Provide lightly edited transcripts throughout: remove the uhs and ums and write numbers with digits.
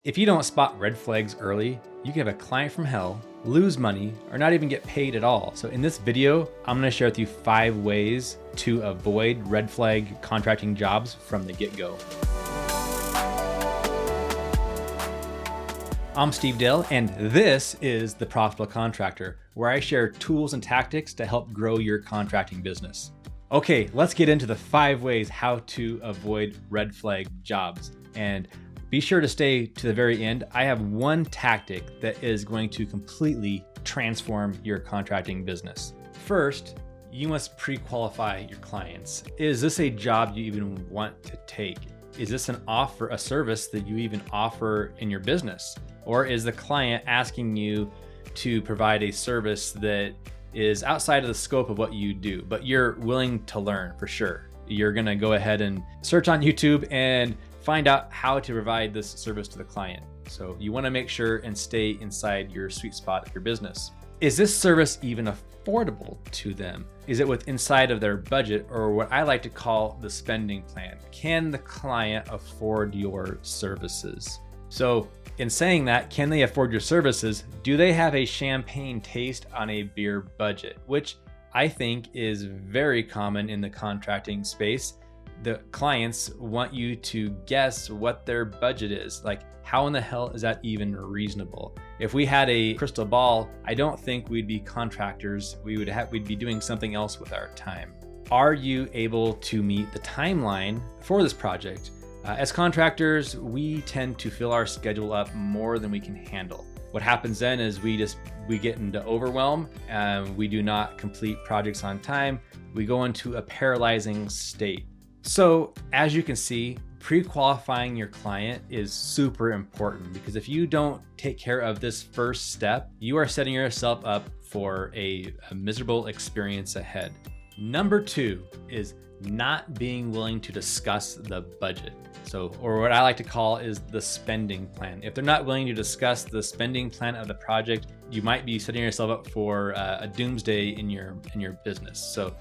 If you don't spot red flags early, you can have a client from hell, lose money, or not even get paid at all. So in this video, I'm gonna share with you 5 ways to avoid red flag contracting jobs from the get-go. I'm Steve Dale, and this is the Profitable Contractor, where I share tools and tactics to help grow your contracting business. Okay, let's get into the 5 ways how to avoid red flag jobs. And be sure to stay to the very end. I have one tactic that is going to completely transform your contracting business. First, you must pre-qualify your clients. Is this a job you even want to take? Is this an offer, a service that you even offer in your business? Or is the client asking you to provide a service that is outside of the scope of what you do, but you're willing to learn for sure? You're gonna go ahead and search on YouTube and find out how to provide this service to the client. So you wanna make sure and stay inside your sweet spot of your business. Is this service even affordable to them? Is it inside of their budget, or what I like to call the spending plan? Can the client afford your services? So in saying that, can they afford your services? Do they have a champagne taste on a beer budget? Which I think is very common in the contracting space. The clients want you to guess what their budget is. Like, how in the hell is that even reasonable? If we had a crystal ball, I don't think we'd be contractors. We'd be doing something else with our time. Are you able to meet the timeline for this project? As contractors, we tend to fill our schedule up more than we can handle. What happens then is we get into overwhelm, and we do not complete projects on time. We go into a paralyzing state. So as you can see, pre-qualifying your client is super important, because if you don't take care of this first step, you are setting yourself up for a miserable experience ahead. Number 2 is not being willing to discuss the budget. So, or what I like to call is the spending plan. If they're not willing to discuss the spending plan of the project, you might be setting yourself up for a doomsday in your business. So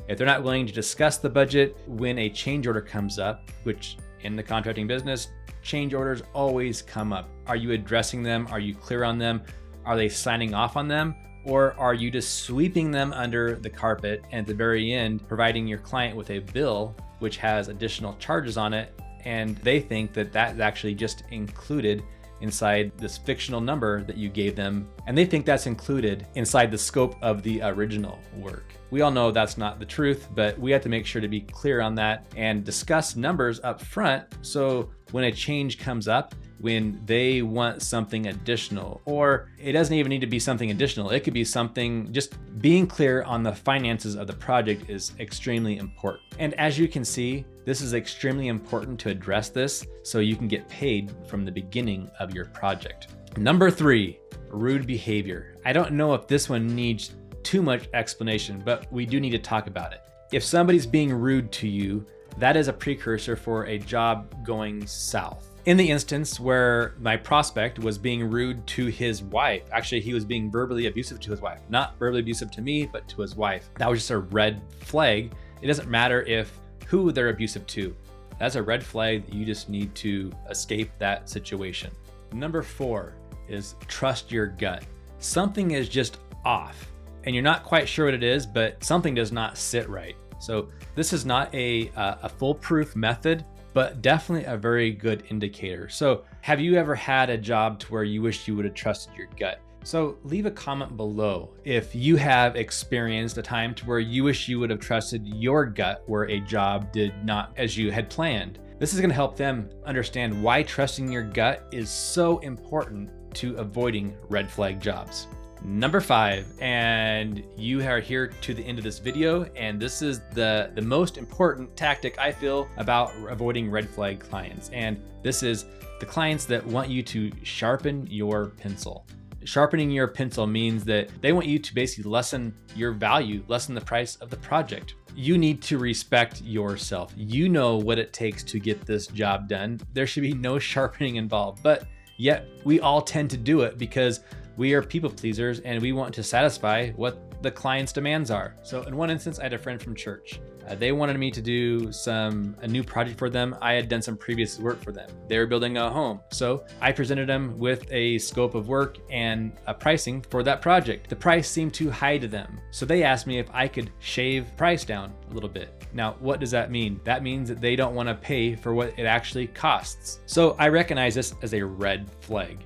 if they're not willing to discuss the budget when a change order comes up, which in the contracting business, change orders always come up. Are you addressing them? Are you clear on them? Are they signing off on them? Or are you just sweeping them under the carpet and at the very end providing your client with a bill which has additional charges on it, and they think that that's actually just included inside this fictional number that you gave them, and they think that's included inside the scope of the original work? We all know that's not the truth, but we have to make sure to be clear on that and discuss numbers up front, so when a change comes up, when they want something additional, or it doesn't even need to be something additional, it could be something, just being clear on the finances of the project is extremely important. And as you can see, this is extremely important to address this so you can get paid from the beginning of your project. Number 3, rude behavior. I don't know if this one needs too much explanation, but we do need to talk about it. If somebody's being rude to you, that is a precursor for a job going south. In the instance where my prospect was being rude to his wife, actually he was being verbally abusive to his wife, not verbally abusive to me, but to his wife. That was just a red flag. It doesn't matter who they're abusive to. That's a red flag that you just need to escape that situation. Number 4 is trust your gut. Something is just off and you're not quite sure what it is, but something does not sit right. So this is not a foolproof method, but definitely a very good indicator. So have you ever had a job to where you wish you would have trusted your gut? So leave a comment below if you have experienced a time to where you wish you would have trusted your gut where a job did not as you had planned. This is going to help them understand why trusting your gut is so important to avoiding red flag jobs. Number 5, and you are here to the end of this video, and this is the most important tactic I feel about avoiding red flag clients, and this is the clients that want you to sharpen your pencil. Sharpening your pencil means that they want you to basically lessen your value, lessen the price of the project. You need to respect yourself. You know what it takes to get this job done. There should be no sharpening involved, but yet we all tend to do it because we are people pleasers and we want to satisfy what the client's demands are. So in one instance, I had a friend from church. They wanted me to do a new project for them. I had done some previous work for them. They were building a home. So I presented them with a scope of work and a pricing for that project. The price seemed too high to them. So they asked me if I could shave price down a little bit. Now, what does that mean? That means that they don't want to pay for what it actually costs. So I recognize this as a red flag.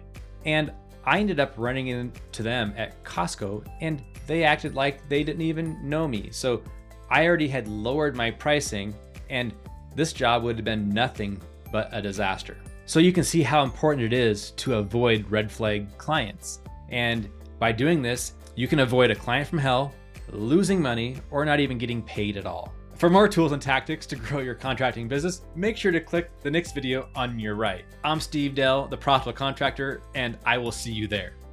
And I ended up running into them at Costco, and they acted like they didn't even know me. So I already had lowered my pricing, and this job would have been nothing but a disaster. So you can see how important it is to avoid red flag clients. And by doing this, you can avoid a client from hell, losing money, or not even getting paid at all. For more tools and tactics to grow your contracting business, make sure to click the next video on your right. I'm Steve Dell, the Profitable Contractor, and I will see you there.